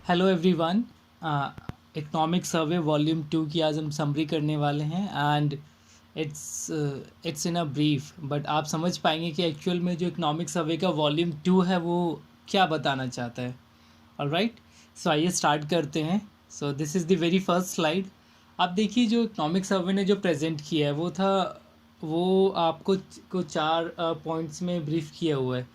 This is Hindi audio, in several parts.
Hello everyone. Economic survey volume 2 की आज हम समरी करने वाले हैं and it's in a brief, but आप समझ पाएंगे कि एक्चुअल में जो इकोनॉमिक सर्वे का वॉल्यूम 2 है वो क्या बताना चाहता है। ऑलराइट, सो आइए स्टार्ट करते हैं। So this is the very first slide. आप देखिए जो इकोनॉमिक सर्वे ने जो प्रेजेंट किया है वो आपको को चार पॉइंट्स में ब्रीफ किया हुआ है।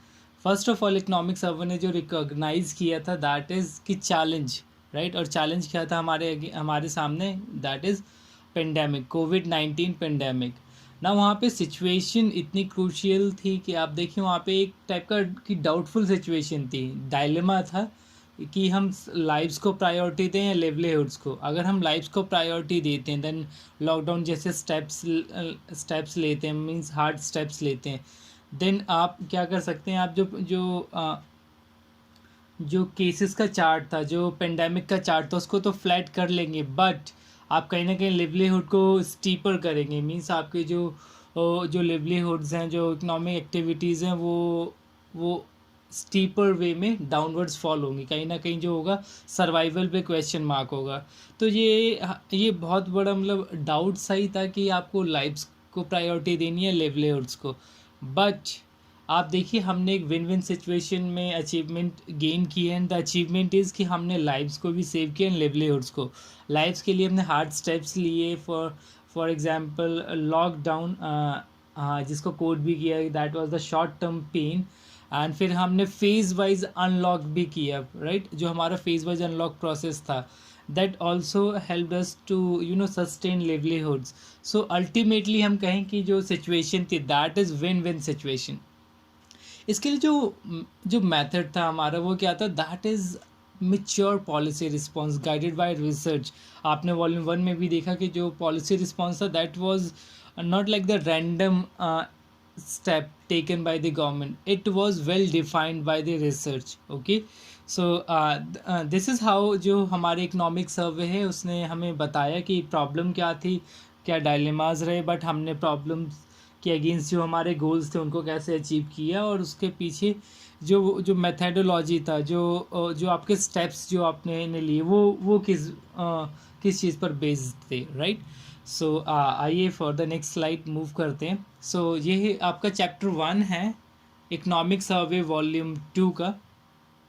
First of all economic survey ने जो रिकॉग्नाइज किया था दैट इज़ कि चैलेंज, राइट, और चैलेंज क्या था हमारे सामने, that is pandemic, covid pandemic ना। वहाँ पे सिचुएशन इतनी क्रूशियल थी कि आप देखिए वहाँ पे एक टाइप का की डाउटफुल सिचुएशन थी, डायलेमा था कि हम लाइव्स को प्रायोरिटी दें या लिवलीहुड्स को। अगर हम लाइव्स को प्रायोरिटी देते हैं देन लॉकडाउन जैसे स्टेप्स लेते हैं, मींस हार्ड स्टेप्स लेते हैं, देन आप क्या कर सकते हैं, आप जो केसेस का चार्ट था, जो पेंडेमिक का चार्ट था, उसको तो फ्लैट कर लेंगे, बट आप कहीं ना कहीं लिवलीहुड को स्टीपर करेंगे। मींस आपके जो लिवलीहुड्स हैं, जो इकोनॉमिक एक्टिविटीज़ हैं, वो स्टीपर वे में डाउनवर्ड्स फॉल होंगी। कहीं ना कहीं जो होगा सर्वाइवल पे क्वेश्चन मार्क होगा। तो ये बहुत बड़ा मतलब डाउट सही था कि आपको लाइव्स को प्रायोरिटी देनी है लिवलीहुड्स को। बट आप देखिए हमने एक विन विन सिचुएशन में अचीवमेंट गेन की है, एंड द अचीवमेंट इज़ कि हमने लाइव्स को भी सेव किया एंड लिवलीहुड्स को। लाइव्स के लिए हमने हार्ड स्टेप्स लिए, फॉर एग्जांपल लॉकडाउन, हाँ, जिसको कोड भी किया, that was the short term pain. And फिर हमने फेज़ वाइज अनलॉक भी किया, राइट, जो हमारा फेज़ वाइज अनलॉक प्रोसेस था, that also help us to sustain livelihoods. So ultimately हम कहें कि जो सिचुएशन थी that is win win situation. इसके लिए जो मेथड था हमारा वो क्या था, that is mature policy response guided by research. आपने वॉल्यूम 1 में भी देखा कि जो पॉलिसी रिस्पॉन्स था that was not like the random step taken by the government, it was well defined by the research. Okay, so this is how जो हमारे इकोनॉमिक सर्वे है उसने हमें बताया कि प्रॉब्लम क्या थी, क्या डायलेमाज रहे, बट हमने प्रॉब्लम्स के अगेंस्ट जो हमारे गोल्स थे उनको कैसे अचीव किया, और उसके पीछे जो मेथडोलॉजी था, जो आपके स्टेप्स जो आपने ने लिए वो किस चीज़ पर बेस्ड थे, राइट। सो आइए for the next slide move करते हैं। सो ये आपका चैप्टर 1 है इकोनॉमिक सर्वे वॉल्यूम 2 का।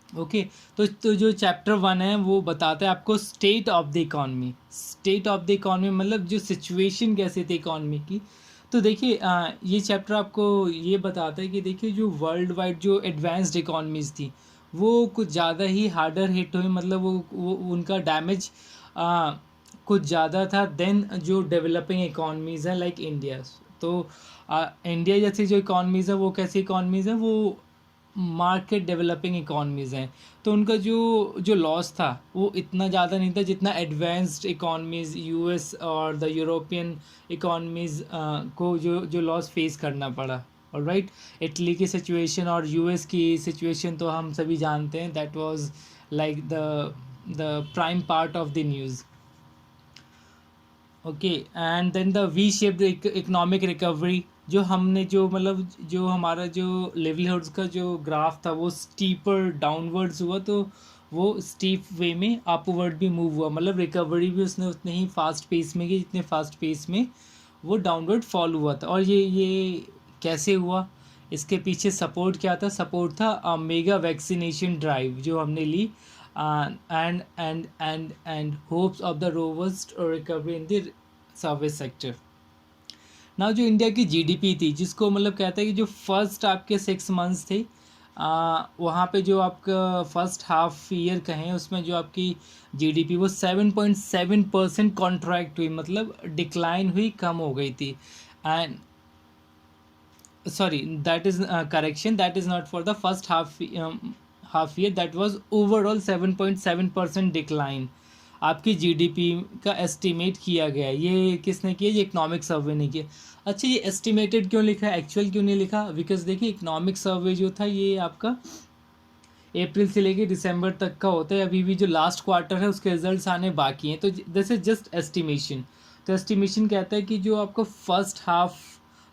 ओके, तो जो चैप्टर 1 है वो बताता है आपको state of the economy. State of the economy मतलब जो सिचुएशन कैसी थी इकॉनमी की। तो देखिए ये चैप्टर आपको ये बताता है कि देखिए जो वर्ल्ड वाइड जो एडवांस्ड इकॉनमीज़ थी वो कुछ ज़्यादा ही हार्डर हिट हुई, मतलब वो उनका डैमेज कुछ ज़्यादा था देन जो डेवलपिंग इकॉनमीज़ हैं लाइक इंडिया। तो इंडिया जैसी जो इकॉनमीज़ है वो कैसी इकॉनमीज़ हैं, वो मार्केट डेवलपिंग इकॉनमीज़ हैं। तो उनका जो लॉस था वो इतना ज़्यादा नहीं था जितना एडवांस्ड इकॉनमीज़ यूएस और द यूरोपियन इकॉनमीज़ को जो लॉस फेस करना पड़ा। और राइट, इटली की सिचुएशन और यूएस की सिचुएशन तो हम सभी जानते हैं, that was like the prime part of the news. Okay, and then the V shaped economic recovery, जो हमने जो मतलब जो हमारा जो लिवलीहुड्स का जो ग्राफ था वो स्टीपर डाउनवर्ड्स हुआ, तो वो स्टीप वे में अपवर्ड भी मूव हुआ, मतलब रिकवरी भी उसने उतने ही फास्ट पेस में की जितने फास्ट पेस में वो डाउनवर्ड फॉल हुआ था। और ये कैसे हुआ, इसके पीछे सपोर्ट क्या था, सपोर्ट था मेगा वैक्सीनेशन ड्राइव जो हमने ली, and hopes of the robust recovery in the service sector. ना जो इंडिया की जीडीपी थी, जिसको मतलब कहता है कि जो फर्स्ट आपके 6 मंथ्स थे, वहाँ पे जो आपका फर्स्ट हाफ ईयर कहें उसमें जो आपकी जीडीपी वो 7.7% कॉन्ट्रैक्ट हुई, मतलब डिक्लाइन हुई, कम हो गई थी। And sorry, that is correction, that is not for the first half year, that was overall 7.7% decline आपकी जीडीपी का एस्टिमेट किया गया। ये किसने किया, ये इकोनॉमिक सर्वे ने किया। अच्छा, ये एस्टिमेटेड क्यों लिखा है, एक्चुअल क्यों नहीं लिखा, बिकॉज देखिए इकोनॉमिक सर्वे जो था ये आपका अप्रैल से लेके दिसंबर तक का होता है, अभी भी जो लास्ट क्वार्टर है उसके रिजल्ट्स आने बाकी हैं, तो दिस इज जस्ट एस्टिमेशन। तो एस्टिमेशन कहता है कि जो आपका फर्स्ट हाफ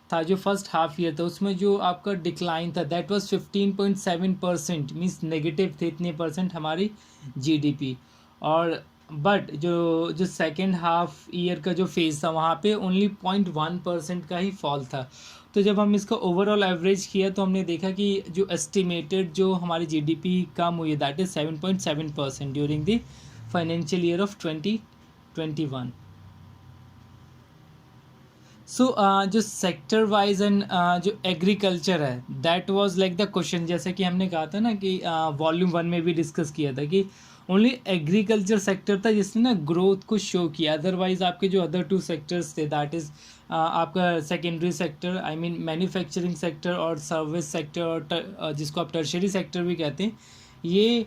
था, जो फर्स्ट हाफ ईयर था, उसमें जो आपका डिक्लाइन था दैट वाज 15.7%, मीन्स नेगेटिव थे इतने परसेंट हमारी जीडीपी। और बट जो जो सेकेंड हाफ ईयर का जो फेज़ था वहाँ पे ओनली 0.1% का ही फॉल था। तो जब हम इसका ओवरऑल एवरेज किया तो हमने देखा कि जो एस्टिमेटेड जो हमारी जीडीपी कम हुई है that is 7.7% during the financial year of 2021। सो जो सेक्टर वाइज एंड जो एग्रीकल्चर है that was like the question, जैसे कि हमने कहा था ना कि वॉल्यूम 1 में भी डिस्कस किया था कि ओनली एग्रीकल्चर सेक्टर था जिसने ना ग्रोथ को शो किया, अदरवाइज आपके जो अदर टू सेक्टर्स थे दैट इज़ आपका secondary sector, I mean manufacturing sector और सर्विस सेक्टर और जिसको आप टर्शरी सेक्टर भी कहते हैं, ये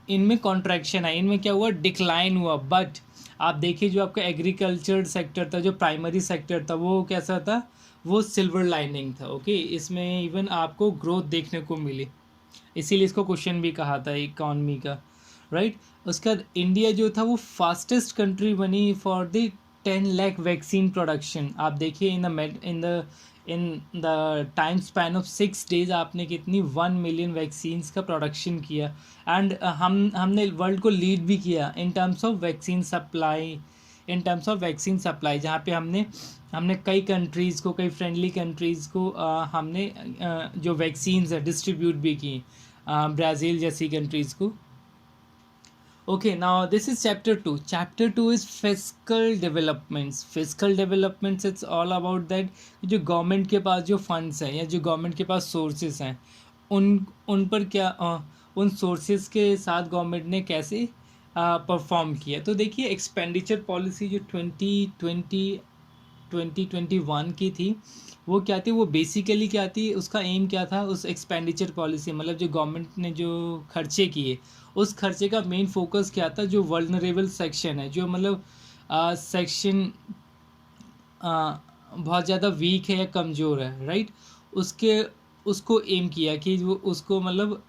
इनमें कॉन्ट्रैक्शन है, इनमें क्या हुआ, डिक्लाइन हुआ। बट आप देखिए जो आपका एग्रीकल्चर सेक्टर था, जो प्राइमरी सेक्टर था, वो कैसा था, वो सिल्वर लाइनिंग था। ओके, इसमें इवन आपको ग्रोथ देखने को मिली, इसीलिए इसको क्वेश्चन भी कहा था इकॉनमी का, राइट। उसके बाद इंडिया जो था वो फास्टेस्ट कंट्री बनी for the 10 lakh vaccine production. आप देखिए in the time span of 6 days आपने कितनी 1 million वैक्सीन्स का प्रोडक्शन किया। एंड हमने वर्ल्ड को लीड भी किया इन टर्म्स ऑफ वैक्सीन सप्लाई, जहाँ पे हमने कई कंट्रीज़ को, कई फ्रेंडली कंट्रीज़ को हमने जो वैक्सीन्स है डिस्ट्रीब्यूट भी की, ब्राज़ील जैसी कंट्रीज़ को। Okay, now this is chapter 2. Chapter 2 is fiscal developments. Fiscal developments, it's all about that जो गवर्नमेंट के पास जो फंड्स हैं या जो गवर्नमेंट के पास सोर्सेज हैं, उन उन पर क्या उन सोर्सेज के साथ गवर्नमेंट ने कैसे परफॉर्म किया। तो देखिए एक्सपेंडिचर पॉलिसी जो 2021 की थी, वो क्या थी, वो बेसिकली क्या थी, उसका एम क्या था, उस एक्सपेंडिचर पॉलिसी मतलब जो गवर्नमेंट ने जो खर्चे किए, उस खर्चे का मेन फोकस क्या था, जो वल्नरेबल सेक्शन है, जो मतलब सेक्शन बहुत ज़्यादा वीक है या कमज़ोर है, राइट, उसको एम किया कि वो उसको मतलब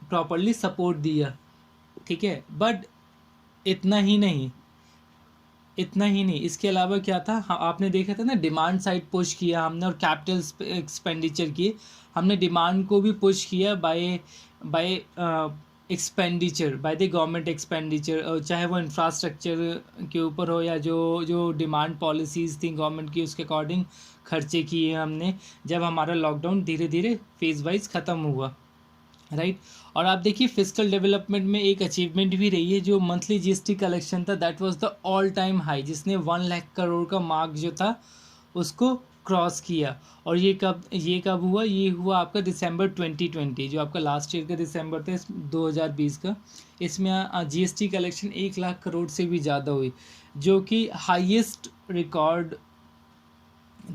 प्रॉपरली सपोर्ट दिया, ठीक है। बट इतना ही नहीं, इसके अलावा क्या था, आपने देखा था ना, डिमांड साइड पुश किया हमने और कैपिटल एक्सपेंडिचर किए, हमने डिमांड को भी पुश किया bye expenditure, by the government expenditure, चाहे वो इंफ्रास्ट्रक्चर के ऊपर हो या जो डिमांड पॉलिसीज़ थी गवर्नमेंट की, उसके अकॉर्डिंग खर्चे किए हमने, जब हमारा लॉकडाउन धीरे धीरे फेज़ वाइज ख़त्म हुआ, राइट। और आप देखिए फिजिकल डेवलपमेंट में एक अचीवमेंट भी रही है, जो मंथली जीएसटी कलेक्शन था that was the all time high, जिसने 1 लाख करोड़ का मार्क जो था उसको क्रॉस किया। और ये कब हुआ, ये हुआ आपका दिसंबर 2020, जो आपका लास्ट ईयर का दिसंबर था 2020 का। इसमें जीएसटी कलेक्शन 1 लाख करोड़ से भी ज़्यादा हुई, जो कि हाईएस्ट रिकॉर्ड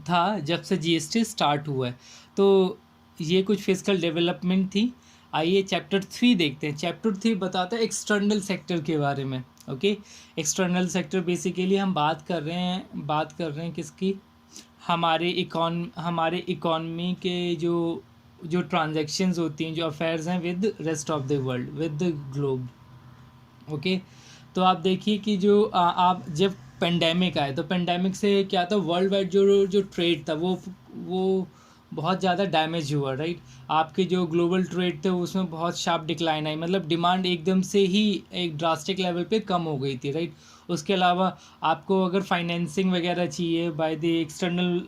था जब से जीएसटी स्टार्ट हुआ है। तो ये कुछ फिजिकल डेवलपमेंट थी। आइए चैप्टर 3 देखते हैं। चैप्टर 3 बताता है एक्सटर्नल सेक्टर के बारे में। ओके, एक्सटर्नल सेक्टर बेसिकली हम बात कर रहे हैं किसकी, हमारे इकॉनमी के जो ट्रांजैक्शंस होती हैं, जो अफेयर्स हैं with rest of the world, with the globe. Okay, तो आप देखिए कि जो आप जब पेंडेमिक आए तो पेंडेमिक से क्या था, वर्ल्ड वाइड जो ट्रेड था वो बहुत ज़्यादा डैमेज हुआ, राइट। आपके जो ग्लोबल ट्रेड थे उसमें बहुत शार्प डिक्लाइन आई, मतलब डिमांड एकदम से ही एक ड्रास्टिक लेवल पे कम हो गई थी, राइट। उसके अलावा आपको अगर फाइनेंसिंग वगैरह चाहिए by the external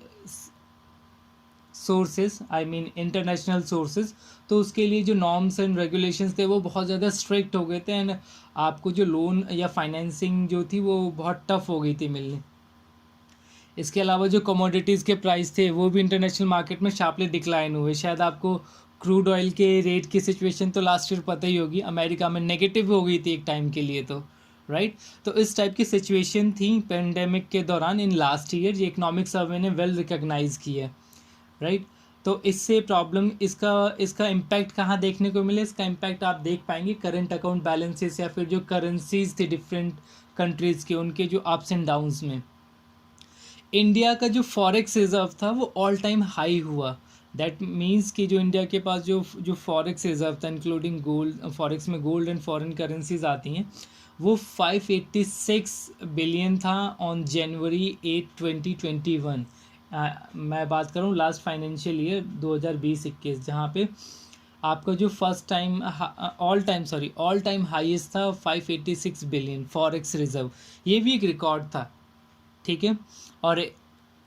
sources, I mean international sources, तो उसके लिए जो नॉर्म्स एंड रेगुलेशंस थे वो बहुत ज़्यादा स्ट्रिक्ट हो गए थे, एंड आपको जो लोन या फाइनेंसिंग जो थी वो बहुत टफ हो गई थी मिलनी। इसके अलावा जो कमोडिटीज़ के प्राइस थे वो भी इंटरनेशनल मार्केट में शार्पली डिक्लाइन हुए। शायद आपको क्रूड ऑयल के रेट की सिचुएशन तो लास्ट ईयर पता ही होगी, अमेरिका में नेगेटिव हो गई थी एक टाइम के लिए, तो राइट। तो इस टाइप की सिचुएशन थी पेंडेमिक के दौरान इन लास्ट ईयर, ये इकोनॉमिक सर्वे ने वेल रिकॉग्नाइज किया, राइट। तो इससे प्रॉब्लम इसका इम्पैक्ट कहाँ देखने को मिले, इसका इम्पैक्ट आप देख पाएंगे करंट अकाउंट बैलेंसेस या फिर जो करेंसीज थी डिफरेंट कंट्रीज़ के, उनके जो अप्स एंड डाउन्स में। इंडिया का जो फॉरेक्स रिज़र्व था वो ऑल टाइम हाई हुआ। दैट मीन्स कि जो इंडिया के पास जो फॉरेक्स रिज़र्व था इंक्लूडिंग गोल्ड, फॉरेक्स में गोल्ड एंड फॉरेन करेंसीज आती हैं, वो 586 बिलियन था ऑन जनवरी 8, 2021। मैं बात करूँ लास्ट फाइनेंशियल ईयर 2020-21, जहाँ पे आपका जो first time all time highest था 586 बिलियन फॉरेक्स रिजर्व। ये भी एक रिकॉर्ड था, ठीक है। और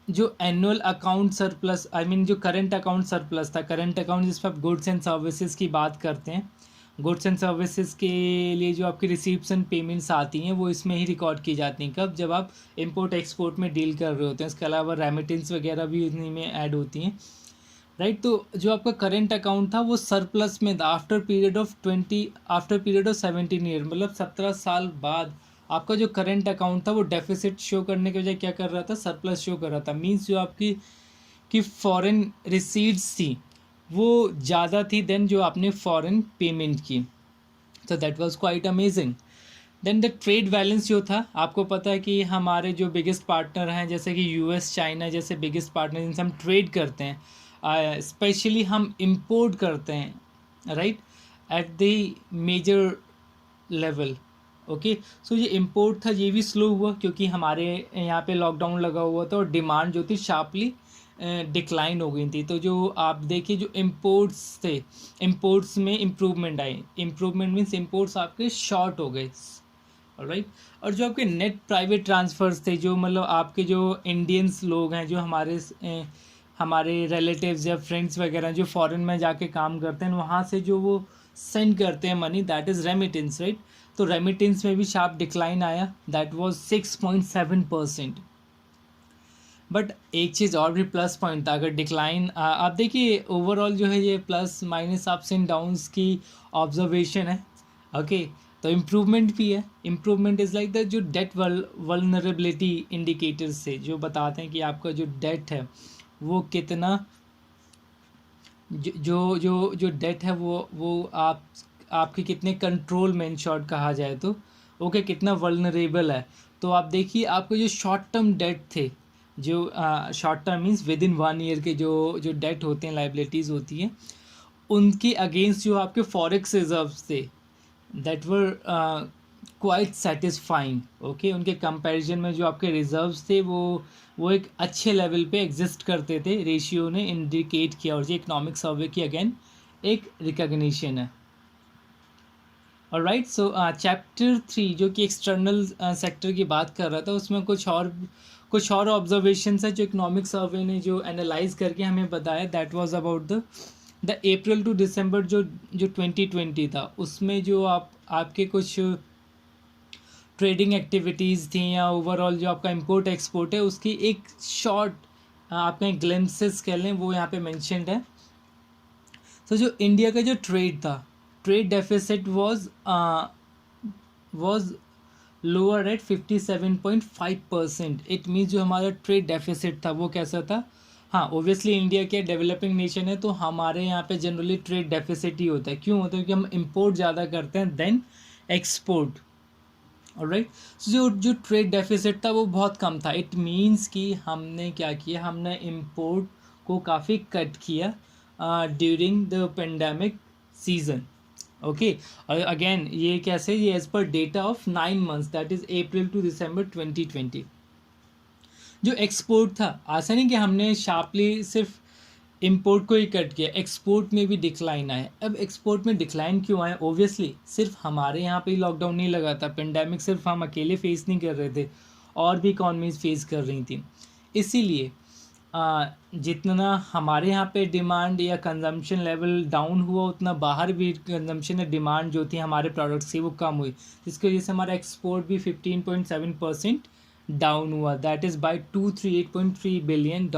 जो annual account surplus, I mean जो करंट अकाउंट सरप्लस था, करंट अकाउंट जिस पर आप गुड्स एंड सर्विसेज की बात करते हैं, गुड्स एंड सर्विसेज के लिए जो आपकी रिसीप्स एंड पेमेंट्स आती हैं वो इसमें ही रिकॉर्ड की जाती हैं। कब? जब आप इंपोर्ट एक्सपोर्ट में डील कर रहे होते हैं। इसके अलावा रेमिटेंस वगैरह भी उन्हीं में ऐड होती हैं, राइट। तो जो आपका करंट अकाउंट था वो सरप्लस में था आफ्टर पीरियड ऑफ 17 ईयर, मतलब 17 साल बाद आपका जो करंट अकाउंट था वो डेफिसिट शो करने के बजाय क्या कर रहा था? सरप्लस शो कर रहा था। मींस जो आपकी फॉरेन रिसीट्स थी वो ज़्यादा थी देन जो आपने फॉरेन पेमेंट की। तो that was quite amazing. Then the trade balance जो था, आपको पता है कि हमारे जो बिगेस्ट पार्टनर हैं जैसे कि यूएस, चाइना जैसे बिगेस्ट पार्टनर जिनसे हम ट्रेड करते हैं, स्पेशली हम इंपोर्ट करते हैं, right, at the major level. Okay, so ये इंपोर्ट था ये भी स्लो हुआ क्योंकि हमारे यहाँ पे लॉकडाउन लगा हुआ था और डिमांड जो थी शार्पली डिक्लाइन हो गई थी। तो जो आप देखिए जो इम्पोर्ट्स थे, इम्पोर्ट्स में इम्प्रूवमेंट आई। इम्प्रूवमेंट मीन्स इम्पोर्ट्स आपके शॉर्ट हो गए, राइट। और जो आपके नेट प्राइवेट ट्रांसफ़र्स थे, जो मतलब आपके जो इंडियंस लोग हैं जो हमारे रिलेटिव्स या फ्रेंड्स वगैरह जो फॉरेन में जाके काम करते हैं, वहाँ से जो वो सेंड करते हैं money, that is remittance, right. तो रेमिटेंस में भी शार्प डिक्लाइन आया, दैट वाज 6.7%। बट एक चीज़ और भी प्लस पॉइंट था, अगर डिक्लाइन आप देखिए ओवरऑल जो है ये plus minus ups and downs की ऑब्जर्वेशन है, ओके। तो इम्प्रूवमेंट भी है। इम्प्रूवमेंट इज़ लाइक द जो डेट वल्नरेबिलिटी इंडिकेटर्स से जो बताते हैं कि आपका जो डेट है वो कितना, जो डेट है वो आपके कितने कंट्रोल में, इन शॉर्ट कहा जाए तो, ओके, कितना वल्नरेबल है। तो आप देखिए आपके जो शॉर्ट टर्म डेट थे, जो short term means with in 1 year के जो डेट होते हैं, लाइबिलिटीज़ होती हैं, उनके अगेंस्ट जो आपके फॉरेक्स रिजर्व्स थे that were quite satisfying, okay. उनके कंपैरिजन में जो आपके रिजर्व्स थे वो एक अच्छे लेवल पे एग्जिस्ट करते थे, रेशियो ने इंडिकेट किया। और ये इकोनॉमिक सर्वे की अगेन एक रिकग्निशन है। और राइट, सो चैप्टर 3 जो कि एक्सटर्नल सेक्टर की बात कर रहा था, उसमें कुछ और ऑब्जर्वेशंस है जो इकोनॉमिक सर्वे ने जो एनालाइज करके हमें बताया। That was about the April to December जो 2020 था, उसमें जो आपके कुछ ट्रेडिंग एक्टिविटीज़ थी या ओवरऑल जो आपका इंपोर्ट एक्सपोर्ट है उसकी एक शॉर्ट आपके ग्लिम्पसेस कह लें, वो यहाँ पे मेंशन्ड है। तो जो इंडिया का जो ट्रेड था, trade deficit was lower eight 57.5%। It means जो हमारा ट्रेड डेफिसिट था वो कैसा था? हाँ, ओबियसली इंडिया के डेवलपिंग नेशन है तो हमारे यहाँ पे जनरली ट्रेड डेफिसिट ही होता है। क्यों होता है? क्योंकि हम इंपोर्ट ज़्यादा करते हैं देन एक्सपोर्ट, ऑलराइट। जो ट्रेड डेफिसिट था वो बहुत कम था। इट मीन्स कि हमने क्या किया, हमने इंपोर्ट को काफ़ी कट किया during the pandemic season, okay. और अगेन ये कैसे, ये as per data of 9 months, that is April to December 2020। जो एक्सपोर्ट था, ऐसा नहीं कि हमने शार्पली सिर्फ इंपोर्ट को ही कट किया, एक्सपोर्ट में भी डिक्लाइन आया। अब एक्सपोर्ट में डिक्लाइन क्यों आया? ओबियसली सिर्फ हमारे यहाँ पे ही लॉकडाउन नहीं लगा था, पेंडेमिक सिर्फ हम अकेले फेस नहीं कर रहे थे, और भी इकॉनमीज फेस कर रही थी। इसीलिए जितना हमारे यहाँ पे डिमांड या कंजम्पशन लेवल डाउन हुआ, उतना बाहर भी कंजम्पशन या डिमांड जो थी हमारे प्रोडक्ट्स की वो कम हुई, जिसकी वजह से हमारा एक्सपोर्ट भी 15.7% डाउन हुआ, that is by $238.3 billion,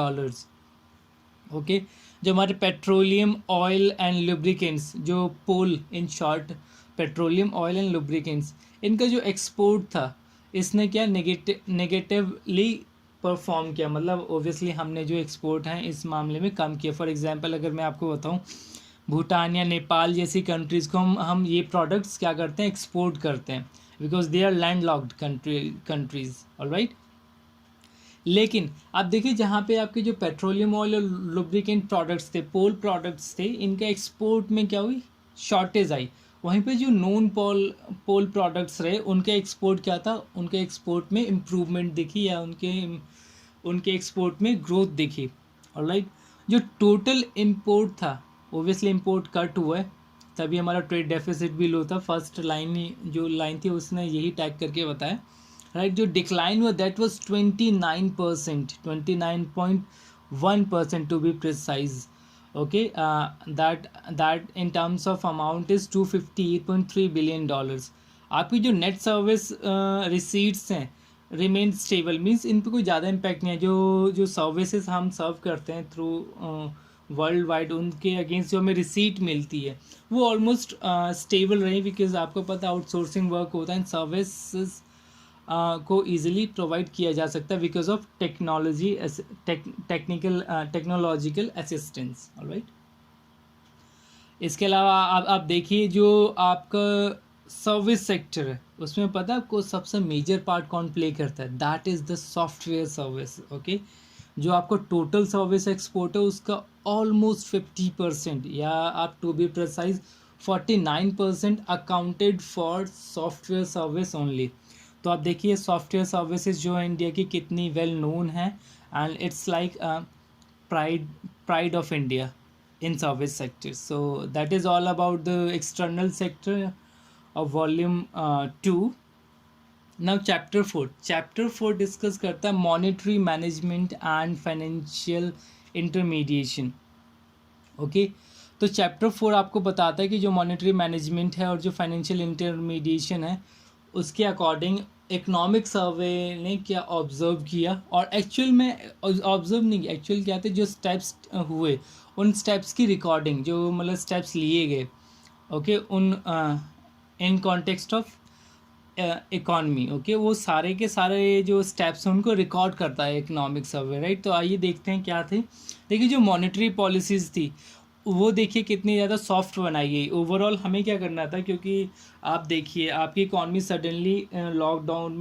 okay. जो हमारे पेट्रोलियम ऑयल एंड लुब्रिकेंट्स, जो POL in short, petroleum oil and lubricants, इनका जो एक्सपोर्ट था इसने क्या नेगेटिवली परफॉर्म किया। मतलब ओबियसली हमने जो एक्सपोर्ट हैं इस मामले में कम किया। फॉर एग्जांपल अगर मैं आपको बताऊं, भूटान या नेपाल जैसी कंट्रीज़ को हम ये प्रोडक्ट्स क्या करते हैं, एक्सपोर्ट करते हैं, because they are land locked countries, alright. लेकिन आप देखिए जहाँ पे आपके जो पेट्रोलियम ऑयल और लुब्रिकेंट प्रोडक्ट्स थे, पोल प्रोडक्ट्स थे, इनका एक्सपोर्ट में क्या हुई, शॉर्टेज आई। वहीं पे जो नॉन पोल प्रोडक्ट्स रहे उनके एक्सपोर्ट क्या था, उनके एक्सपोर्ट में इम्प्रूवमेंट दिखी, या उनके उनके एक्सपोर्ट में ग्रोथ दिखी। ऑलराइट, जो टोटल इम्पोर्ट था, ओबियसली इम्पोर्ट कट हुआ है, तभी हमारा ट्रेड डेफिसिट भी लो था। फर्स्ट लाइन जो लाइन थी उसने यही टैग करके बताया, राइट। जो डिक्लाइन हुआ that was 29%, 29.1% to be precise. Okay, that in terms of amount is $258.3 billion. आपकी जो नेट सर्विस रिसीट्स हैं रिमेन स्टेबल, मीन्स इन पर कोई ज़्यादा इम्पैक्ट नहीं है। जो सर्विसेज हम सर्व करते हैं थ्रू वर्ल्ड वाइड, उनके अगेंस्ट जो हमें रिसीट मिलती है वो ऑलमोस्ट स्टेबल रही, बिकॉज आपको पता आउटसोर्सिंग वर्क होता है, सर्विसेज को ईजिली प्रोवाइड किया जा सकता है because of technology, technological assistance. Alright, इसके अलावा आप देखिए जो आपका सर्विस सेक्टर है उसमें पता है आपको सबसे मेजर पार्ट कौन प्ले करता है, that is the software service. Okay, जो आपको टोटल सर्विस एक्सपोर्ट है उसका ऑलमोस्ट 50%, या आप to be precise 49% accounted for software service only. तो आप देखिए सॉफ्टवेयर सर्विसेज जो है इंडिया की कितनी वेल नोन है, and it's like pride of India in service sector. So that is all about the external sector of volume 2. Now chapter 4 discuss करता है monetary management and financial intermediation. Okay, तो चैप्टर 4 आपको बताता है कि जो मॉनेटरी मैनेजमेंट है और जो फाइनेंशियल इंटरमीडिएशन है उसके अकॉर्डिंग इकोनॉमिक सर्वे ने क्या ऑब्जर्व किया, और एक्चुअल में ऑब्जर्व नहीं, एक्चुअल क्या थे जो स्टेप्स हुए उन स्टेप्स की रिकॉर्डिंग, जो मतलब स्टेप्स लिए गए, ओके, उन in context of economy. Okay, वो सारे के सारे जो स्टेप्स हैं उनको रिकॉर्ड करता है इकोनॉमिक सर्वे, राइट। तो आइए देखते हैं क्या थे। देखिए जो मॉनेटरी पॉलिसीज़ थी वो देखिए कितनी ज़्यादा सॉफ्ट बनाई गई। ओवरऑल हमें क्या करना था, क्योंकि आप देखिए आपकी इकॉनमी सडनली लॉकडाउन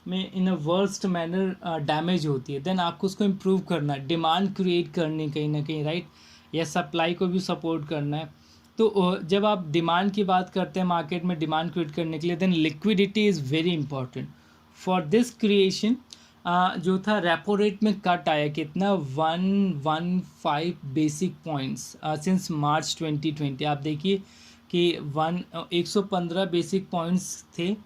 में इन अ वर्स्ट मैनर डैमेज होती है, देन आपको उसको इम्प्रूव करना है, डिमांड क्रिएट करनी कहीं ना कहीं, राइट, या सप्लाई को भी सपोर्ट करना है। तो जब आप डिमांड की बात करते हैं मार्केट में डिमांड क्रिएट करने के लिए, then liquidity is very important for this creation. जो था रेपो रेट में कट आया कितना, 115 बेसिक पॉइंट्स सिंस मार्च 2020। आप देखिए कि 115 बेसिक पॉइंट्स थे,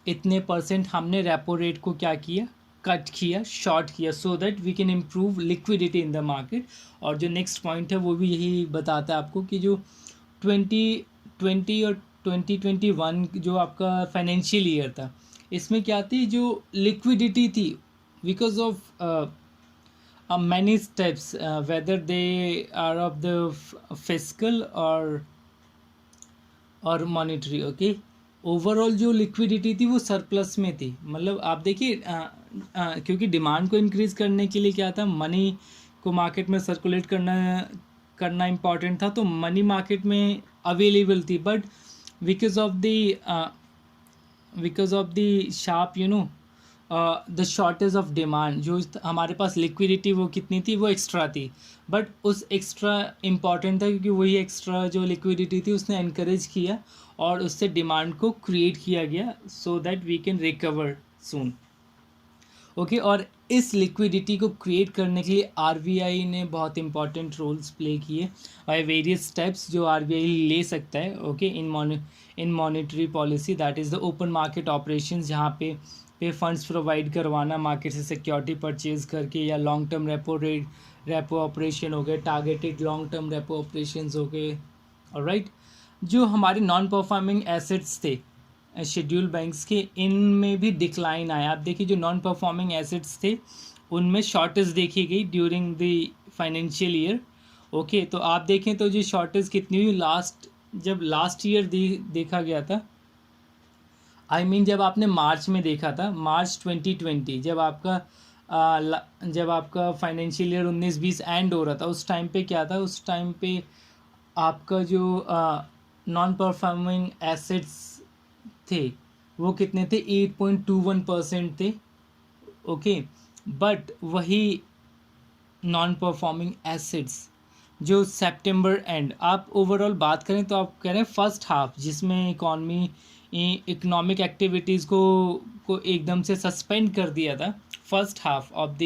इतने परसेंट हमने रेपो रेट को क्या किया, कट किया, शॉर्ट किया, so that we can improve liquidity in the market. और जो नेक्स्ट पॉइंट है वो भी यही बताता है आपको कि जो 2020 और 2021 जो आपका फाइनेंशियल ईयर था, इसमें क्या थी, जो लिक्विडिटी थी because of many steps, whether they are of the fiscal or monetary। Okay, overall जो लिक्विडिटी थी वो सरप्लस में थी। मतलब आप देखिए क्योंकि डिमांड को इंक्रीज करने के लिए क्या था, मनी को मार्केट में सर्कुलेट करना इम्पॉर्टेंट था, तो मनी मार्केट में अवेलेबल थी, but because of the sharp the shortage of demand, जो हमारे पास लिक्विडिटी वो कितनी थी, वो एक्स्ट्रा थी, बट उस एक्स्ट्रा इम्पॉर्टेंट था क्योंकि वही एक्स्ट्रा जो लिक्विडिटी थी उसने एनकरेज किया और उससे डिमांड को क्रिएट किया गया, so that we can recover soon. Okay, और इस लिक्विडिटी को क्रिएट करने के लिए आरबीआई ने बहुत इंपॉर्टेंट रोल्स प्ले किए बाय वेरियस स्टेप्स जो आरबीआई ले सकता है। Okay, in monetary policy, that is the open market operations, जहाँ पे फंड्स प्रोवाइड करवाना मार्केट से सिक्योरिटी परचेज करके, या लॉन्ग टर्म रेपो ऑपरेशन हो गए, targeted long term repo operations हो गए। ऑलराइट, जो हमारे नॉन परफॉर्मिंग एसेट्स थे शेड्यूल बैंक्स के, इनमें भी डिक्लाइन आया। आप देखिए जो नॉन परफॉर्मिंग एसेट्स थे उनमें शॉर्टेज देखी गई during the financial year. Okay, तो आप देखें तो जो शॉर्टेज कितनी हुई, जब लास्ट ईयर देखा गया था, जब आपने मार्च में देखा था, मार्च 2020, जब आपका फाइनेंशियल ईयर 19-20 एंड हो रहा था, उस टाइम पे क्या था, उस टाइम पे आपका जो नॉन परफॉर्मिंग एसेट्स थे वो कितने थे, 8.21% थे। ओके, बट वही नॉन परफॉर्मिंग एसेट्स जो सितंबर एंड, आप ओवरऑल बात करें तो आप कह रहे हैं फर्स्ट हाफ, जिसमें इकोनॉमिक एक्टिविटीज़ को एकदम से सस्पेंड कर दिया था, first half of the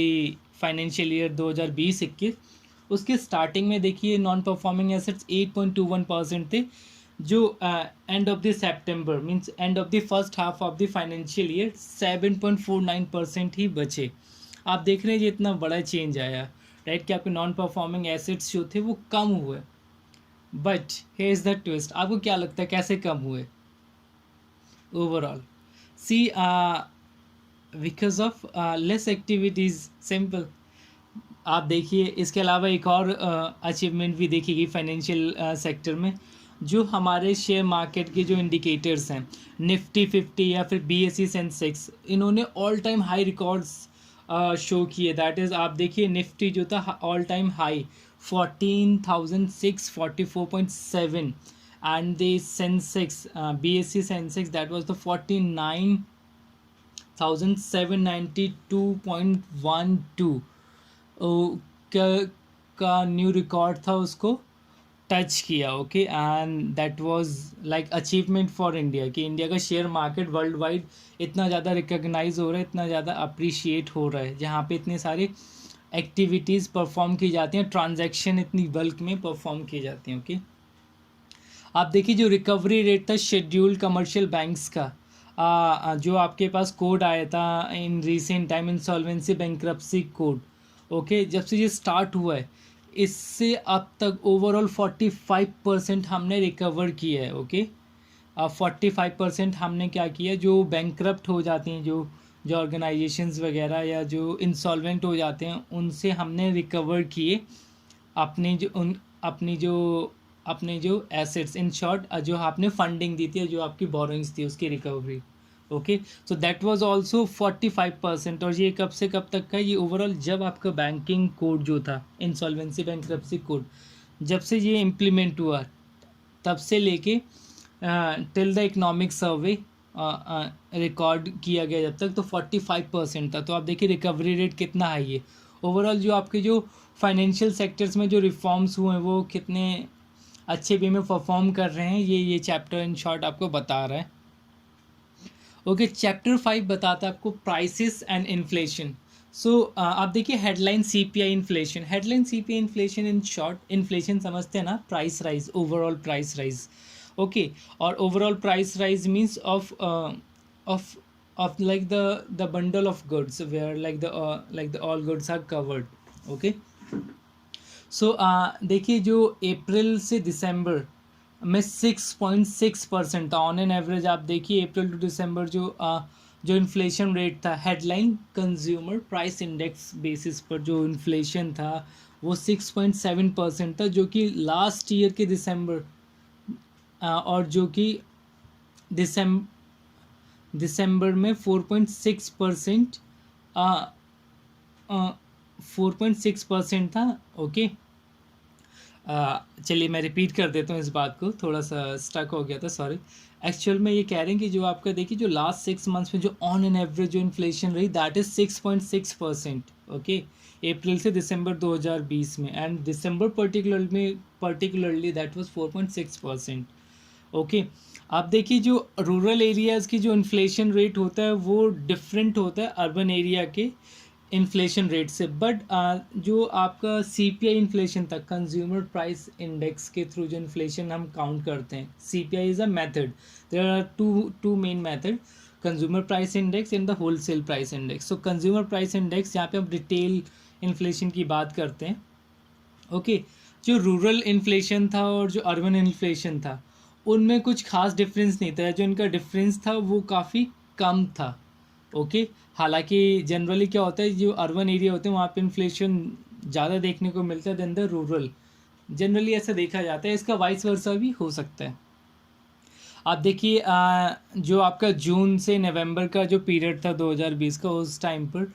financial year 2020-21, उसके स्टार्टिंग में देखिए नॉन परफॉर्मिंग एसेट्स 8.21% थे, जो end of the September means end of the first half of the financial year 7.49% ही बचे। आप देख रहे हैं ये इतना बड़ा चेंज आया, राइट, कि आपके नॉन परफॉर्मिंग एसेट्स जो थे वो कम हुए। But here is the twist, आपको क्या लगता है कैसे कम हुए? Overall see because of less activities, simple. आप देखिए इसके अलावा एक और अचीवमेंट भी देखिएगी फाइनेंशियल सेक्टर में, जो हमारे शेयर मार्केट के जो इंडिकेटर्स हैं, निफ्टी 50 या फिर BSE सेंसेक्स, इन्होंने all time high records show किए। दैट इज़ आप देखिए निफ्टी जो था all time high 14,644.7, and the Sensex BSE Sensex that was the 49,792.12 का न्यू रिकॉर्ड था, उसको टच किया। Okay, and that was like achievement for India, कि इंडिया का शेयर मार्केट वर्ल्ड वाइड इतना ज़्यादा रिकॉग्नाइज हो रहा है, इतना ज़्यादा अप्रिशिएट हो रहा है, जहाँ पे इतनी सारी एक्टिविटीज़ परफॉर्म की जाती हैं, ट्रांजैक्शन इतनी बल्क में परफॉर्म की जाती हैं। ओके, आप देखिए जो रिकवरी रेट था शेड्यूल्ड कमर्शियल बैंक्स का, जो आपके पास कोड आया था in recent time, insolvency bankruptcy code. Okay, जब से ये स्टार्ट हुआ है इससे अब तक ओवरऑल 45% हमने रिकवर किया है। ओके, अब 45% हमने क्या किया, जो बैंक्रप्ट हो जाती हैं, जो ऑर्गेनाइजेशंस वगैरह या जो इंसॉल्वेंट हो जाते हैं, उनसे हमने रिकवर किए अपनी जो एसेट्स, इन शॉर्ट जो आपने फंडिंग दी थी, जो आपकी बोरोइंग्स थी, उसकी recovery. Okay, so that was also 45%। और ये कब से कब तक का? ये ओवरऑल जब आपका बैंकिंग कोड जो था, इंसॉल्वेंसी बैंक्रप्सी कोड, जब से ये इम्प्लीमेंट हुआ तब से लेके till the economic survey record किया गया जब तक, तो 45% था। तो आप देखिए रिकवरी रेट कितना हाई है। ओवरऑल जो आपके जो फाइनेंशियल सेक्टर्स में जो रिफॉर्म्स हुए हैं वो कितने अच्छे वे में परफॉर्म कर रहे हैं, ये चैप्टर इन शॉर्ट आपको बता रहा है। ओके, चैप्टर 5 बताता है आपको प्राइसेस एंड इन्फ्लेशन। सो आप देखिए headline CPI inflation, headline CPI inflation in short, inflation समझते हैं ना, price rise, overall price rise. Okay, और overall price rise means of like the bundle of goods where like the all goods are covered. Okay, so देखिए जो अप्रैल से दिसंबर में 6.6% था ऑन एन एवरेज। आप देखिए अप्रैल टू दिसंबर जो इन्फ्लेशन रेट था, headline consumer price index basis पर जो इन्फ्लेशन था वो 6.7% था, जो कि लास्ट ईयर के दिसंबर और जो कि दिसंबर में 4.6% 4.6% था। ओके, चलिए मैं रिपीट कर देता हूँ इस बात को, थोड़ा सा स्टक हो गया था, सॉरी। एक्चुअल में ये कह रहे हैं कि जो आपका देखिए जो लास्ट 6 मंथ्स में जो ऑन एन एवरेज जो इन्फ्लेशन रही दैट इज़ 6.6%। ओके, अप्रैल से दिसंबर 2020 में, and December particularly that was 4.6%। Okay, आप देखिए जो रूरल एरियाज़ की जो इन्फ्लेशन रेट होता है वो डिफरेंट होता है अर्बन एरिया के इन्फ्लेशन रेट से। बट जो आपका CPI इन्फ्लेशन था, कंज्यूमर प्राइस इंडेक्स के थ्रू जो इन्फ्लेशन हम काउंट करते हैं, CPI is a method, there are two main method, consumer price index and the wholesale price index. So consumer price index यहाँ पे हम रिटेल इन्फ्लेशन की बात करते हैं। ओके, जो रूरल इन्फ्लेशन था और जो अर्बन इन्फ्लेशन था उनमें कुछ खास डिफरेंस नहीं था, जो इनका डिफरेंस था वो काफ़ी कम था। ओके, हालांकि जनरली क्या होता है, जो अर्बन एरिया होते हैं वहाँ पे इन्फ्लेशन ज़्यादा देखने को मिलता है देन द रूरल, जनरली ऐसा देखा जाता है। इसका वाइस वर्सा भी हो सकता है। आप देखिए जो आपका जून से नवंबर का जो पीरियड था 2020 का, उस टाइम पर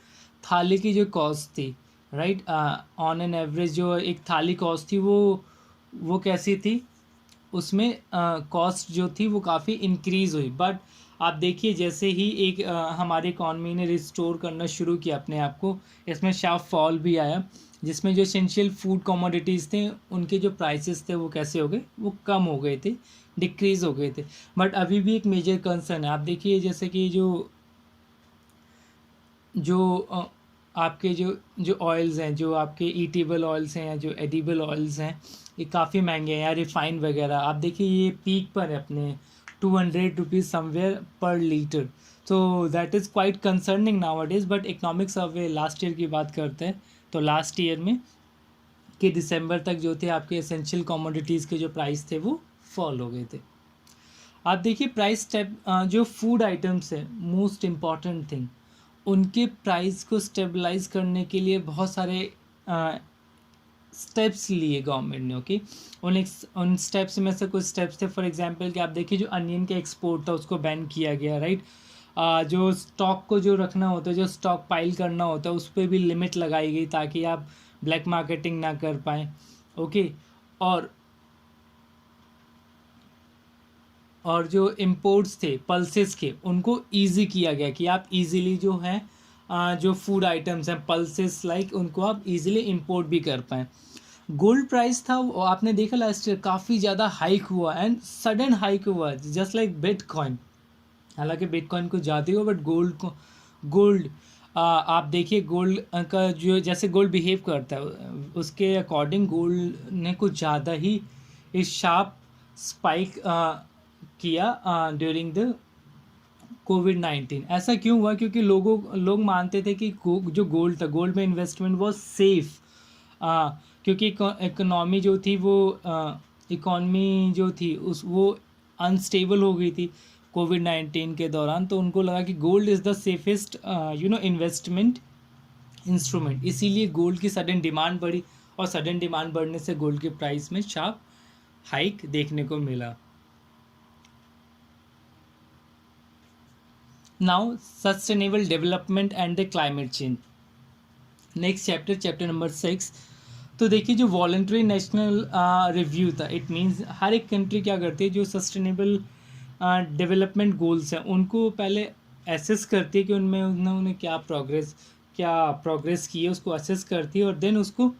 थाली की जो कॉस्ट थी, राइट, ऑन एन एवरेज जो एक थाली कॉस्ट थी वो कैसी थी, उसमें कॉस्ट जो थी वो काफ़ी इंक्रीज़ हुई। बट आप देखिए जैसे ही एक हमारी इकॉनमी ने रिस्टोर करना शुरू किया अपने आप को, इसमें शार्प फॉल भी आया, जिसमें जो एसेंशियल फूड कमोडिटीज़ थे उनके जो प्राइसेस थे वो कैसे हो गए, वो कम हो गए थे, डिक्रीज़ हो गए थे। बट अभी भी एक मेजर कंसर्न है। आप देखिए जैसे कि जो आपके जो जो ऑयल्स हैं, जो आपके ईटेबल ऑयल्स हैं या जो एडिबल ऑयल्स हैं, ये काफ़ी महंगे हैं, या रिफाइंड वगैरह। आप देखिए ये पीक पर है अपने 200 रुपीज़ समवेयर पर लीटर। तो that is quite concerning now it is. But economic survey last year की बात करते हैं, तो लास्ट ईयर में कि दिसंबर तक जो थे आपके एसेंशियल कमोडिटीज़ के जो प्राइस थे वो फॉल हो गए थे। आप देखिए प्राइस स्टेप, जो फूड आइटम्स है मोस्ट इम्पॉर्टेंट थिंग, उनके प्राइस को स्टेबलाइज करने के लिए बहुत सारे स्टेप्स लिए गवर्नमेंट ने। ओके, उन स्टेप्स में से कुछ स्टेप्स थे, फॉर एग्जांपल कि आप देखिए जो अनियन का एक्सपोर्ट था उसको बैन किया गया, राइट। जो स्टॉक को जो रखना होता है, जो स्टॉक पाइल करना होता है, उस पर भी लिमिट लगाई गई ताकि आप ब्लैक मार्केटिंग ना कर पाएँ। ओके, और जो इम्पोर्ट्स थे पल्सेस के, उनको ईजी किया गया कि आप इजीली जो है जो फूड आइटम्स हैं पल्सेस लाइक, उनको आप इजीली इंपोर्ट भी कर पाएँ। गोल्ड प्राइस था वो आपने देखा लास्ट ईयर काफ़ी ज़्यादा हाइक हुआ, एंड सडन हाइक हुआ जस्ट लाइक बिटकॉइन। हालांकि बिटकॉइन को ज़्यादा हुआ, बट गोल्ड आप देखिए गोल्ड का जो जैसे गोल्ड बिहेव करता है उसके अकॉर्डिंग गोल्ड ने कुछ ज़्यादा ही इस शार्प स्पाइक किया ड्यूरिंग द कोविड-19। ऐसा क्यों हुआ? क्योंकि लोग मानते थे कि जो गोल्ड था, गोल्ड में इन्वेस्टमेंट वॉज सेफ। क्योंकि इकोनॉमी जो थी वो इकॉनमी जो थी उस वो अनस्टेबल हो गई थी कोविड-19 के दौरान, तो उनको लगा कि gold is the safest investment instrument. इसीलिए गोल्ड की सडन डिमांड बढ़ी, और सडन डिमांड बढ़ने से गोल्ड के प्राइस में शार्प हाइक देखने को मिला। Now sustainable development and the climate change, next chapter number 6। तो देखिए जो वॉलंटरी नेशनल रिव्यू था, इट मीन्स हर एक कंट्री क्या करती है, जो सस्टेनेबल डेवलपमेंट गोल्स हैं उनको पहले एसेस करती है कि उनमें उन्होंने क्या प्रोग्रेस की है, उसको असेस करती है, और देन उसको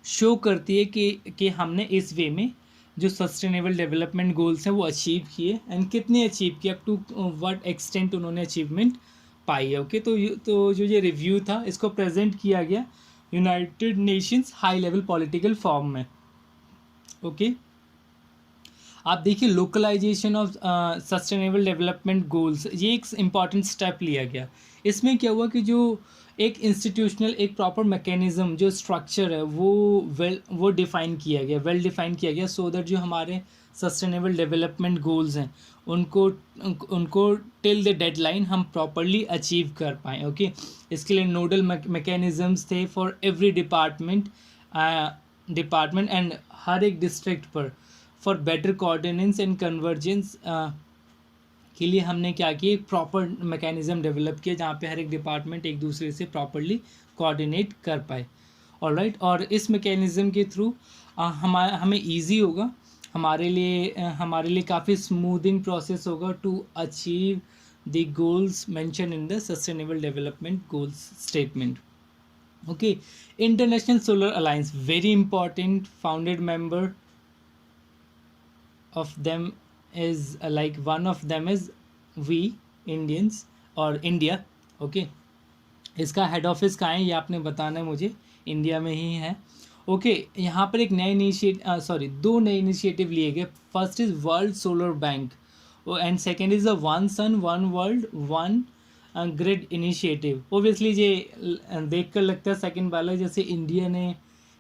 शो करती है कि हमने इस वे में जो सस्टेनेबल डेवलपमेंट गोल्स हैं वो अचीव किए, एंड कितने अचीव किए, अप टू व्हाट एक्सटेंट उन्होंने अचीवमेंट पाई है। ओके, तो जो ये रिव्यू था इसको प्रेजेंट किया गया United Nations high level political form में। ओके, आप देखिए localisation of sustainable development goals, ये एक इम्पॉर्टेंट स्टेप लिया गया। इसमें क्या हुआ कि जो एक इंस्टीट्यूशनल एक प्रॉपर मैकेनिज्म जो स्ट्रक्चर है वो डिफ़ाइन किया गया, वेल डिफ़ाइन किया गया, सो दैट जो हमारे सस्टेनेबल डेवलपमेंट गोल्स हैं उनको उनको टिल द डेडलाइन हम प्रॉपरली अचीव कर पाएँ। ओके, इसके लिए नोडल मैकेनिज़म्स थे फॉर एवरी डिपार्टमेंट एंड हर एक डिस्ट्रिक्ट पर, फॉर बेटर कोऑर्डिनेंस एंड कन्वर्जेंस के लिए हमने क्या किया, एक प्रॉपर मैकेनिज़्म डेवलप किया जहाँ पे हर एक डिपार्टमेंट एक दूसरे से प्रॉपरली कोऑर्डिनेट कर पाए। ऑलराइट, और इस मैकेनिज़्म के थ्रू हमें इजी होगा, हमारे लिए काफ़ी स्मूथिंग प्रोसेस होगा to achieve the goals mention in the sustainable development goals statement. Okay, international solar alliance very important, founded member of them is one of them is we Indians और इंडिया। ओके, इसका हेड ऑफिस कहाँ है ये आपने बताना है मुझे, इंडिया में ही है। ओके, यहाँ पर एक दो नए इनिशिएटिव लिए गए। First is world solar bank, and second is the one sun one world one grid initiative. Obviously ये देख कर लगता है सेकेंड वाला जैसे इंडिया ने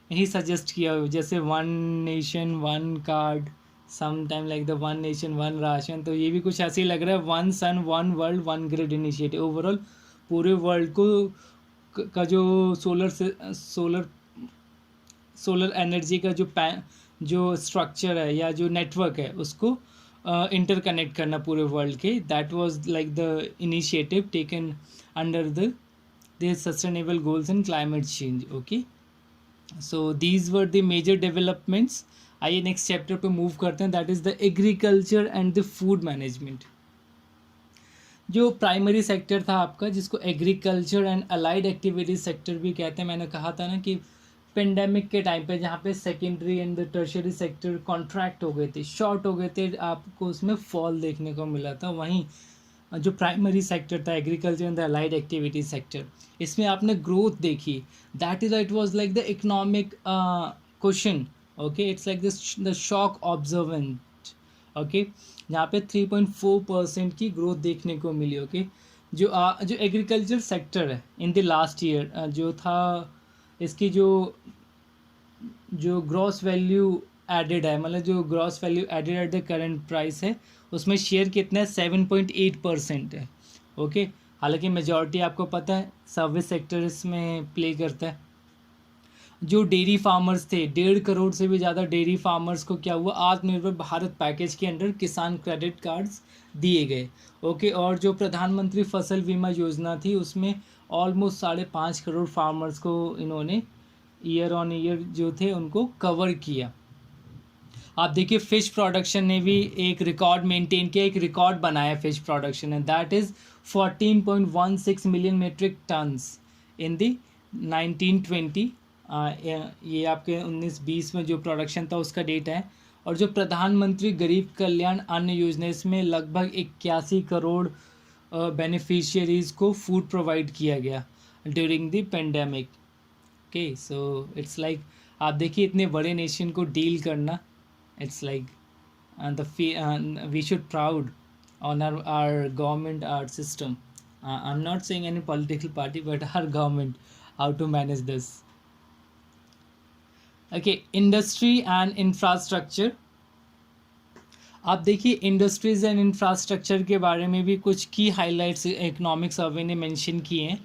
ही सजेस्ट किया हो, जैसे one nation one card, some time like the one nation one ration, तो ये भी कुछ ऐसे ही लग रहा है, one sun one world one grid initiative. Overall पूरे वर्ल्ड को का जो सोलर एनर्जी का जो स्ट्रक्चर है या जो नेटवर्क है उसको इंटरकनेक्ट करना पूरे वर्ल्ड के, that was like the initiative taken under the sustainable goals and climate change. Okay, so these were the major developments. आइए नेक्स्ट चैप्टर पे मूव करते हैं, that is the agriculture and the food management. जो प्राइमरी सेक्टर था आपका, जिसको agriculture and allied activities sector भी कहते हैं, मैंने कहा था ना कि पेंडेमिक के टाइम पे जहाँ पे secondary and the tertiary sector contract हो गए थे, शॉर्ट हो गए थे, आपको उसमें फॉल देखने को मिला था। वहीं जो प्राइमरी सेक्टर था agriculture and the allied activity sector, इसमें आपने ग्रोथ देखी, that is it was like the economic question, okay, it's like the shock observant, okay, यहाँ पे 3.4% की ग्रोथ देखने को मिली, ओके। जो एग्रीकल्चर सेक्टर है इन द लास्ट ईयर जो था, इसकी जो ग्रॉस वैल्यू एडेड है, मतलब जो gross value added at the current price है, उसमें शेयर कितना है, 7.8% है, ओके। हालांकि मेजॉरिटी आपको पता है सर्विस सेक्टर इसमें प्ले करता है। जो डेयरी फार्मर्स थे, 1.5 करोड़ से भी ज़्यादा डेयरी फार्मर्स को क्या हुआ, आत्मनिर्भर भारत पैकेज के अंडर किसान क्रेडिट कार्ड्स दिए गए, ओके। और जो प्रधानमंत्री फसल बीमा योजना थी, उसमें ऑलमोस्ट 5.5 करोड़ फार्मर्स को इन्होंने ईयर ऑन ईयर जो थे उनको कवर किया। आप देखिए फिश प्रोडक्शन ने भी एक रिकॉर्ड मेंटेन किया, एक रिकॉर्ड बनाया फिश प्रोडक्शन ने, that is 14.16 million metric tons in the 1920, ये आपके 19-20 में जो प्रोडक्शन था उसका डेटा है। और जो प्रधानमंत्री गरीब कल्याण अन्न योजना, इसमें लगभग 81 करोड़ बेनिफिशियरीज़ को फूड प्रोवाइड किया गया during the pandemic, okay. So it's like आप देखिए इतने बड़े नेशन को डील करना, it's like we should proud on our government, our system. I'm not saying any political party, but our government, how to manage this. Okay, industry and infrastructure. आप देखिए इंडस्ट्रीज एंड इंफ्रास्ट्रक्चर के बारे में भी कुछ की हाइलाइट्स इकोनॉमिक सर्वे ने मेंशन किए हैं,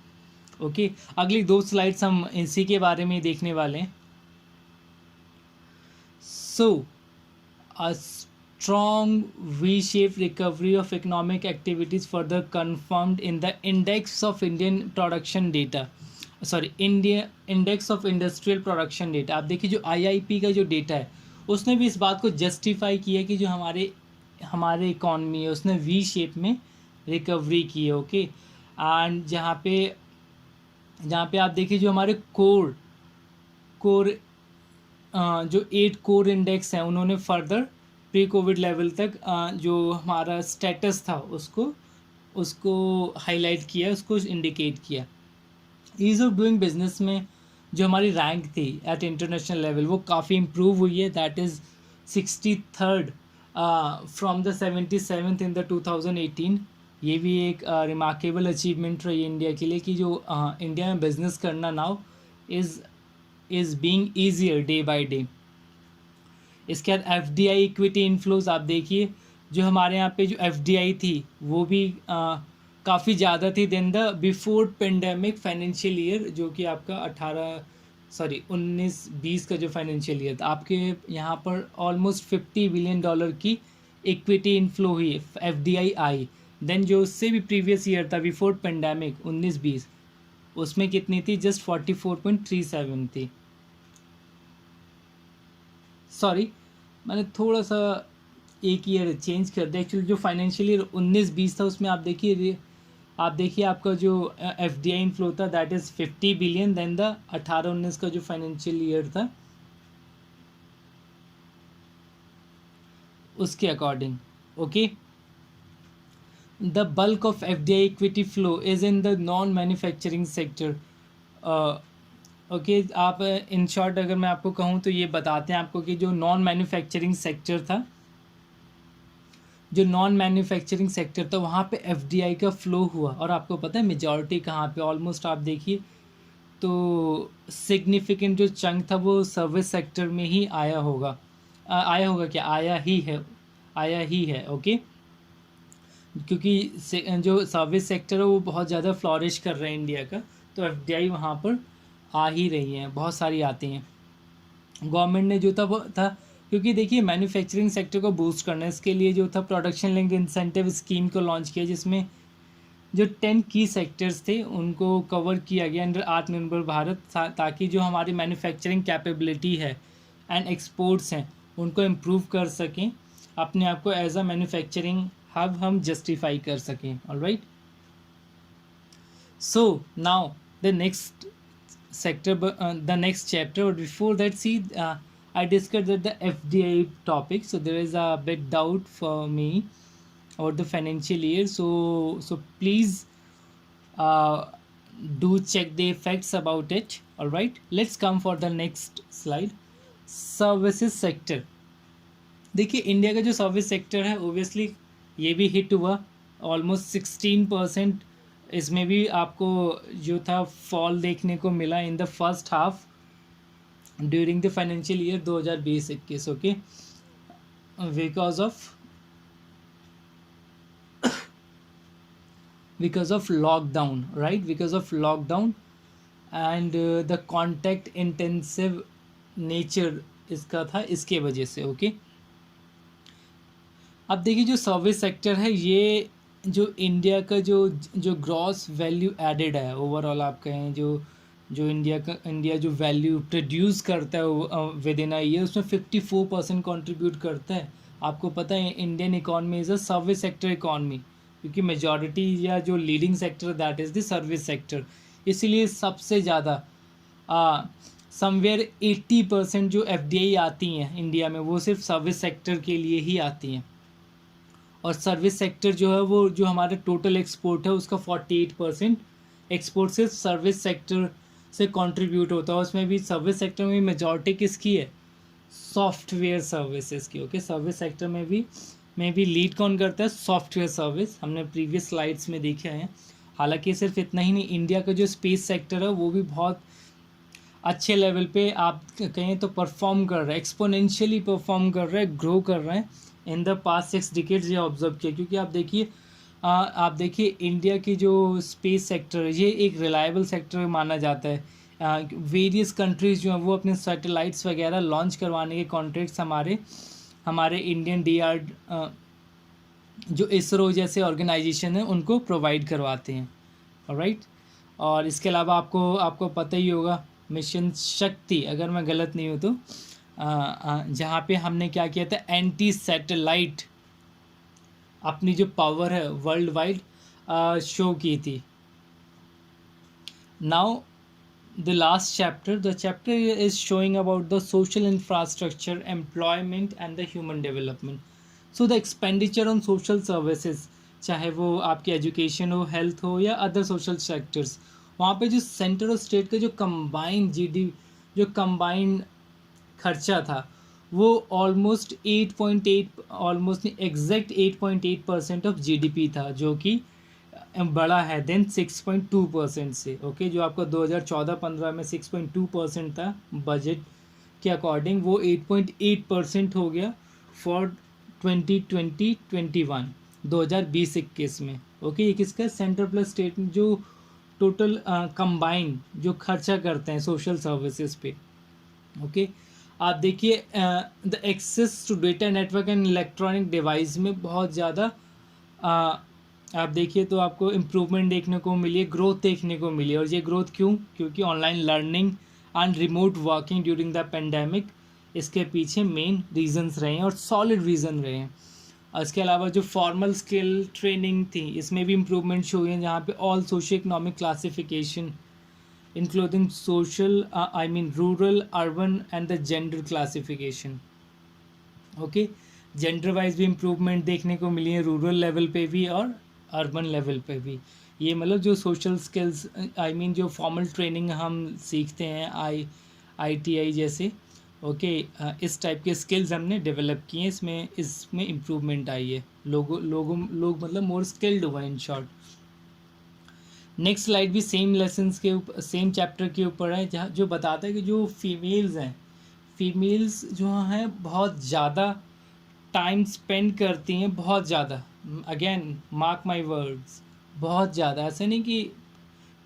ओके। अगली 2 स्लाइड्स हम इसी के बारे में देखने वाले हैं। सो a strong V-shaped recovery of economic activities further confirmed in the index of Indian production data, index of industrial production data। आप देखिए जो IIP का जो डेटा है उसने भी इस बात को जस्टिफाई किया कि जो हमारे इकॉनमी है उसने वी शेप में रिकवरी की है, ओके। एंड जहाँ पे आप देखिए जो हमारे कोर जो 8 कोर इंडेक्स हैं उन्होंने फर्दर प्री कोविड लेवल तक जो हमारा स्टेटस था उसको हाईलाइट किया, उसको इंडिकेट किया। ईज़ ऑफ डूइंग बिजनेस में जो हमारी रैंक थी एट इंटरनेशनल लेवल वो काफ़ी इम्प्रूव हुई है, that is 63rd from the 77th in the 2018। ये भी एक रिमार्केबल अचीवमेंट रही इंडिया के लिए कि जो इंडिया में बिजनेस करना now is being easier day by day. इसके बाद FDI इक्विटी इन्फ्लोज आप देखिए, जो हमारे यहाँ पे जो FDI थी वो भी काफ़ी ज़्यादा थी then the before pandemic financial year, जो कि आपका 19-20 का जो फाइनेंशियल ईयर था, आपके यहाँ पर ऑलमोस्ट $50 बिलियन की इक्विटी इन्फ्लो हुई, FDI आई। देन जो उससे भी प्रीवियस ईयर था बिफोर पेंडेमिक 19-20, उसमें कितनी थी, जस्ट 44.37 थी। सॉरी, मैंने थोड़ा सा एक ईयर चेंज कर दिया, एक्चुअली जो फाइनेंशियल ईयर 19-20 था उसमें आप देखिए आपका जो FDI इनफ्लो था that is 50 billion, then the 18-19 का जो फाइनेंशियल ईयर था उसके according, okay. The bulk of FDI equity flow is in the non manufacturing sector, okay. आप इन शॉर्ट अगर मैं आपको कहूँ तो ये बताते हैं आपको कि जो नॉन मैन्युफैक्चरिंग सेक्टर था, वहाँ पे FDI का फ़्लो हुआ। और आपको पता है मेजॉरिटी कहाँ पे, ऑलमोस्ट आप देखिए तो सिग्निफिकेंट जो चंक था वो सर्विस सेक्टर में ही आया ही है, ओके। क्योंकि जो सर्विस सेक्टर है वो बहुत ज़्यादा फ्लॉरिश कर रहा है इंडिया का, तो FDI वहाँ पर आ ही रही हैं, बहुत सारी आती हैं। गवर्नमेंट ने जो था वो था, क्योंकि देखिए मैन्युफैक्चरिंग सेक्टर को बूस्ट करना है, इसके लिए जो था प्रोडक्शन लिंक इंसेंटिव स्कीम को लॉन्च किया, जिसमें जो 10 की सेक्टर्स थे उनको कवर किया गया अंडर आत्मनिर्भर भारत, ताकि जो हमारी मैन्युफैक्चरिंग कैपेबिलिटी है एंड एक्सपोर्ट्स हैं उनको इम्प्रूव कर सकें, अपने आप को एज अ मैन्युफैक्चरिंग हब हम जस्टिफाई कर सकें, alright. So now the next sector, the next chapter, or before that, see, I discussed that the FDI topic, so there is a bit doubt for me or the financial year. So please do check the facts about it. All right, let's come for the next slide. Services sector, देखिए इंडिया का जो सर्विस सेक्टर है ओबियसली ये भी हिट हुआ, ऑलमोस्ट 16%। इसमें भी आपको जो था फॉल देखने को मिला in the first half during the financial year 2020-21। Okay, because of lockdown, right? Because of lockdown and the contact intensive nature इसका था, इसके वजह से। ओके, अब देखिए जो सर्विस सेक्टर है ये जो इंडिया का जो ग्रॉस वैल्यू एडेड है ओवरऑल, आप कहें जो इंडिया जो वैल्यू प्रोड्यूस करता है विद इन अ ईयर, उसमें 54% कंट्रीब्यूट करता है। आपको पता है Indian economy is a service sector economy, क्योंकि मेजॉरिटी या जो leading sector that is the service sector, इसीलिए सबसे ज़्यादा समवेयर 80% जो FDI आती हैं इंडिया में वो सिर्फ सर्विस सेक्टर के लिए ही आती हैं। और सर्विस सेक्टर जो है वो जो हमारे टोटल एक्सपोर्ट है उसका 48% एक्सपोर्ट सिर्फ सर्विस सेक्टर से कंट्रीब्यूट होता है। उसमें भी सर्विस सेक्टर में मेजॉरिटी किसकी है? सॉफ्टवेयर सर्विसेज की। ओके, सर्विस सेक्टर में भी लीड कौन करता है? सॉफ्टवेयर सर्विस, हमने प्रीवियस स्लाइड्स में देखे हैं। हालांकि सिर्फ इतना ही नहीं, इंडिया का जो स्पेस सेक्टर है वो भी बहुत अच्छे लेवल पे आप कहें तो परफॉर्म कर रहा है, एक्सपोनेंशियली परफॉर्म कर रहा है, ग्रो कर रहा है इन द पास्ट 6 डिकेड्स। ये ऑब्जर्व किया, क्योंकि आप देखिए इंडिया की जो स्पेस सेक्टर है ये एक रिलायबल सेक्टर माना जाता है। वेरियस कंट्रीज़ जो हैं वो अपने सैटेलाइट्स वगैरह लॉन्च करवाने के कॉन्ट्रैक्ट्स हमारे इंडियन जो इसरो जैसे ऑर्गेनाइजेशन है उनको प्रोवाइड करवाते हैं। ऑलराइट, और इसके अलावा आपको पता ही होगा मिशन शक्ति, अगर मैं गलत नहीं हूँ तो, जहाँ पे हमने क्या किया था, एंटी सैटेलाइट अपनी जो पावर है वर्ल्ड वाइड शो की थी। Now the chapter is showing about the social infrastructure, employment and the human development. So the expenditure on social services, चाहे वो आपकी एजुकेशन हो, हेल्थ हो या अदर सोशल सेक्टर्स, वहाँ पे जो सेंटर और स्टेट का जो कंबाइंड खर्चा था वो ऑलमोस्ट 8.8% ऑफ GDP था, जो कि बड़ा है देन 6.2% से। ओके, जो आपका 2014-15 में 6.2% था बजट के अकॉर्डिंग, वो 8.8% हो गया फॉर 2020-21 2020-21 में। ओके, ये किसका? सेंटर प्लस स्टेट जो टोटल कंबाइन जो खर्चा करते हैं सोशल सर्विसेज पे। ओके, आप देखिए the access to data network and electronic device में बहुत ज़्यादा आप देखिए तो आपको इम्प्रूवमेंट देखने को मिली है, ग्रोथ देखने को मिली है। और ये ग्रोथ क्यों? क्योंकि online learning and remote working during the pandemic इसके पीछे मेन रीजंस रहे हैं और सॉलिड रीज़न रहे हैं। और इसके अलावा जो फॉर्मल स्किल ट्रेनिंग थी इसमें भी इम्प्रूवमेंट्स हुई हैं, जहाँ पे all socio economic classification including social rural, urban and the gender classification. Okay, gender wise भी इम्प्रूवमेंट देखने को मिली है, रूरल लेवल पे भी और अर्बन लेवल पे भी। ये मतलब जो सोशल स्किल्स जो फॉर्मल ट्रेनिंग हम सीखते हैं ITI जैसे, ओके, इस टाइप के स्किल्स हमने डेवलप किए हैं, इसमें इम्प्रूवमेंट आई है। लोग मतलब मोर स्किल्ड हुआ इन शॉर्ट। नेक्स्ट स्लाइड भी सेम लेसन्स के ऊपर, सेम चैप्टर के ऊपर है, जहाँ जो बताता है कि जो फीमेल्स जो हैं बहुत ज़्यादा टाइम स्पेंड करती हैं, बहुत ज़्यादा, अगेन मार्क माई वर्ड्स, बहुत ज़्यादा। ऐसे नहीं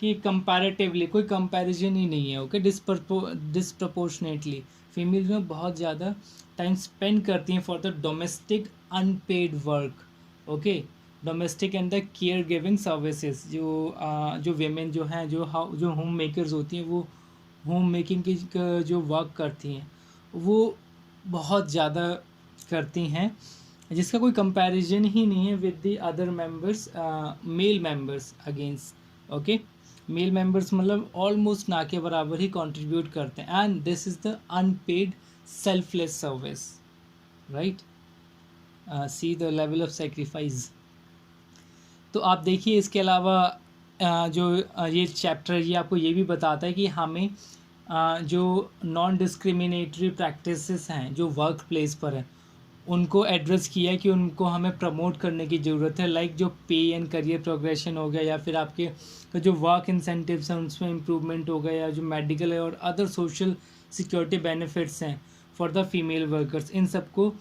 कि कंपैरेटिवली, कोई कंपैरिजन ही नहीं है। ओके, डिसप्रपोर्शनेटली फीमेल्स में बहुत ज़्यादा टाइम स्पेंड करती हैं for the domestic unpaid work. Okay, domestic and the care giving services, जो वेमेन जो हैं जो होम मेकर्स होती हैं, वो होम मेकिंग की जो वर्क करती हैं वो बहुत ज़्यादा करती हैं, जिसका कोई कंपैरिजन ही नहीं है with the other members, male members against. Okay, male members मतलब ऑलमोस्ट ना के बराबर ही कंट्रीब्यूट करते हैं, and this is the unpaid selfless service, right. See the level of sacrifice तो आप देखिए इसके अलावा ये चैप्टर ये आपको ये भी बताता है कि हमें जो नॉन डिस्क्रिमिनेटरी प्रैक्टिसेस हैं जो वर्क प्लेस पर है उनको एड्रेस किया है कि उनको हमें प्रमोट करने की ज़रूरत है, लाइक जो पे एंड करियर प्रोग्रेशन हो गया या फिर आपके जो वर्क इंसेंटिव्स हैं उसमें इम्प्रूवमेंट हो गया, या जो मेडिकल है और अदर सोशल सिक्योरिटी बेनिफिट्स हैं फॉर द फीमेल वर्कर्स, इन सबको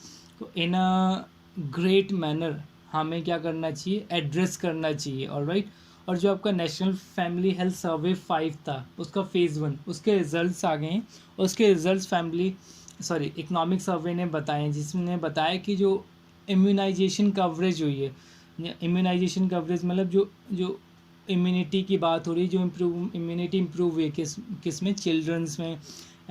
इन अ ग्रेट मैनर हमें क्या करना चाहिए, एड्रेस करना चाहिए। ऑलराइट। और जो आपका नेशनल फैमिली हेल्थ सर्वे 5 था उसका फेज़ 1 उसके रिजल्ट्स आ गए हैं। उसके रिजल्ट्स इकोनॉमिक सर्वे ने बताए हैं, जिसने बताया कि जो इम्यूनाइजेशन कवरेज हुई है, इम्यूनाइजेशन कवरेज मतलब जो जो इम्यूनिटी की बात हो रही है, जो इम्यूनिटी इम्प्रूव हुई है किस में, चिल्ड्रंस में,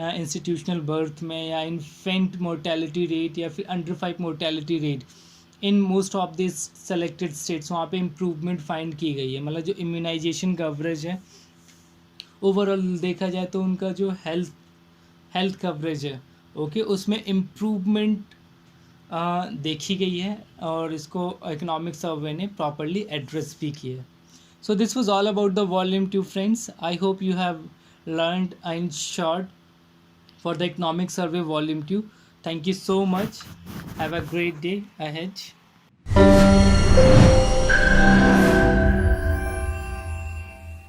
इंस्टीट्यूशनल बर्थ में, या इन्फेंट मोर्टेलिटी रेट, या फिर under 5 mortality rate in most of this selected states, वहाँ पे इम्प्रूवमेंट फाइंड की गई है। मतलब जो इम्यूनाइजेशन कवरेज है ओवरऑल देखा जाए तो उनका जो हेल्थ कवरेज है ओके उसमें इम्प्रूवमेंट देखी गई है, और इसको इकोनॉमिक सर्वे ने प्रॉपरली एड्रेस भी किया है। So this was all about the volume 2 friends. I hope you have learned in short for the economic survey volume 2. Thank you so much. Have a great day ahead.